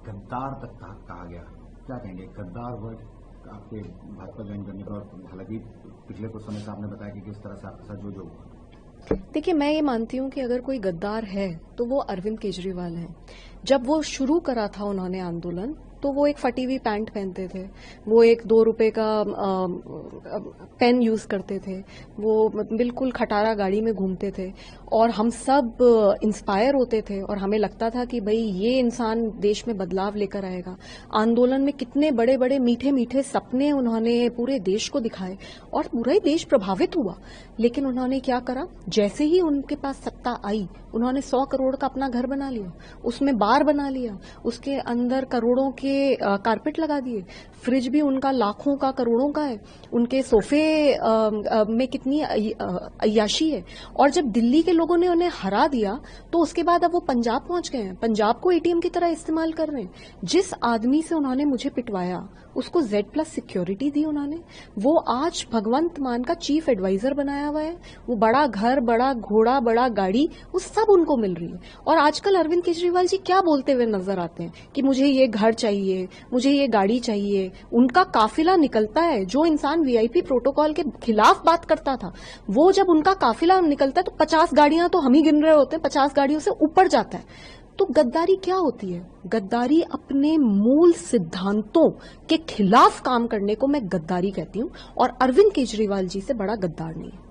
गद्दार तक कहा गया, क्या कहेंगे? गद्दार वर्ड आपके भाजपा ज्वाइन करने पर, हालांकि पिछले कुछ समय से आपने बताया कि किस तरह से आपके साथ जो देखिए, मैं ये मानती हूँ कि अगर कोई गद्दार है तो वो अरविंद केजरीवाल है। जब वो शुरू करा था उन्होंने आंदोलन, तो वो एक फटी हुई पैंट पहनते थे, वो एक 2 रुपए का पेन यूज करते थे, वो बिल्कुल खटारा गाड़ी में घूमते थे और हम सब इंस्पायर होते थे और हमें लगता था कि भाई ये इंसान देश में बदलाव लेकर आएगा। आंदोलन में कितने बड़े बड़े मीठे मीठे सपने उन्होंने पूरे देश को दिखाए और पूरा ही देश प्रभावित हुआ। लेकिन उन्होंने क्या करा, जैसे ही उनके पास सत्ता आई उन्होंने 100 करोड़ का अपना घर बना लिया, उसमें बार बना लिया, उसके अंदर करोड़ों के कारपेट लगा दिए, फ्रिज भी उनका लाखों का करोड़ों का है, उनके सोफे में कितनी अय्याशी है। और जब दिल्ली के लोगों ने उन्हें हरा दिया तो उसके बाद अब वो पंजाब पहुंच गए हैं, पंजाब को एटीएम की तरह इस्तेमाल कर रहे हैं। जिस आदमी से उन्होंने मुझे पिटवाया उसको Z+ सिक्योरिटी दी उन्होंने, वो आज भगवंत मान का चीफ एडवाइजर बनाया हुआ है, वो बड़ा घर, बड़ा घोड़ा, बड़ा गाड़ी, वो सब उनको मिल रही है। और आजकल अरविंद केजरीवाल जी क्या बोलते हुए नजर आते हैं कि मुझे ये घर चाहिए, मुझे ये गाड़ी चाहिए। उनका काफिला निकलता है, जो इंसान VIP प्रोटोकॉल के खिलाफ बात करता था, वो जब उनका काफिला निकलता है तो 50 गाड़ियां तो हम ही गिन रहे होते हैं, 50 गाड़ियों से ऊपर जाता है। तो गद्दारी क्या होती है? गद्दारी अपने मूल सिद्धांतों के खिलाफ काम करने को मैं गद्दारी कहती हूं और अरविंद केजरीवाल जी से बड़ा गद्दार नहीं है।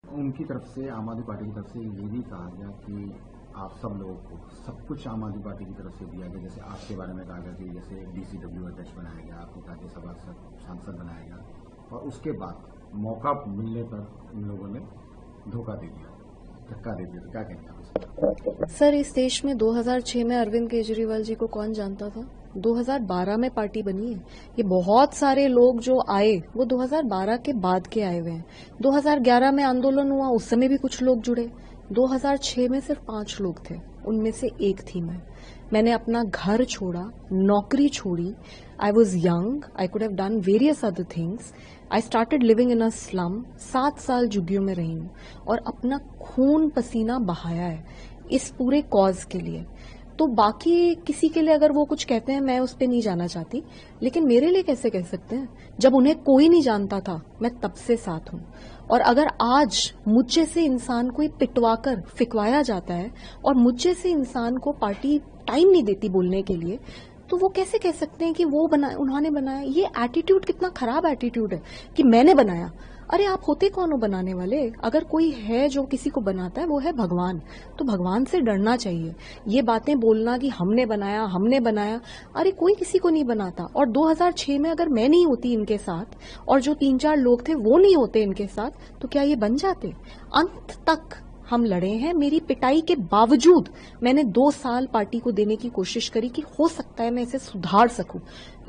उनकी तरफ से, आम आदमी पार्टी की तरफ से ये भी कहा गया कि आप सब लोगों को सब कुछ आम आदमी पार्टी की तरफ से दिया गया। जैसे आपके बारे में कहा गया कि जैसे DCW अध्यक्ष बनाया गया, आपको राज्यसभा सांसद बनाया गया और उसके बाद मौका मिलने पर इन लोगों ने धोखा दे दिया, धक्का दे दिया। क्या कहेंगे आप? सर, इस देश में 2006 में अरविंद केजरीवाल जी को कौन जानता था? 2012 में पार्टी बनी है। ये बहुत सारे लोग जो आए वो 2012 के बाद के आए हुए हैं। 2011 में आंदोलन हुआ, उस समय भी कुछ लोग जुड़े। 2006 में सिर्फ 5 लोग थे, उनमें से एक थी मैं। मैंने अपना घर छोड़ा, नौकरी छोड़ी। I was young, I could have done various other things. I started living in a slum. 7 साल झुग्गियों में रही हूं और अपना खून पसीना बहाया है इस पूरे कॉज के लिए। तो बाकी किसी के लिए अगर वो कुछ कहते हैं, मैं उस पर नहीं जाना चाहती, लेकिन मेरे लिए कैसे कह सकते हैं? जब उन्हें कोई नहीं जानता था, मैं तब से साथ हूं। और अगर आज मुझे से इंसान को पिटवाकर फिकवाया जाता है और मुझे से इंसान को पार्टी टाइम नहीं देती बोलने के लिए, तो वो कैसे कह सकते हैं कि वो उन्होंने बनाया? ये एटीट्यूड कितना खराब एटीट्यूड है कि मैंने बनाया। अरे आप होते कौन हो बनाने वाले? अगर कोई है जो किसी को बनाता है वो है भगवान, तो भगवान से डरना चाहिए। ये बातें बोलना कि हमने बनाया, अरे कोई किसी को नहीं बनाता। और 2006 में अगर मैं नहीं होती इनके साथ और जो 3-4 लोग थे वो नहीं होते इनके साथ, तो क्या ये बन जाते? अंत तक हम लड़े हैं। मेरी पिटाई के बावजूद मैंने 2 साल पार्टी को देने की कोशिश करी कि हो सकता है मैं इसे सुधार सकूं,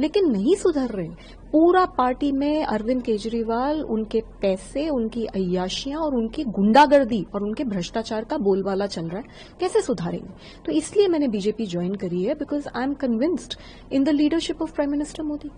लेकिन नहीं सुधर रहे। पूरा पार्टी में अरविंद केजरीवाल, उनके पैसे, उनकी अय्याशियां और उनकी गुंडागर्दी और उनके भ्रष्टाचार का बोलबाला चल रहा है। कैसे सुधारेंगे? तो इसलिए मैंने बीजेपी ज्वाइन करी है, because I am convinced in the leadership of prime minister Modi.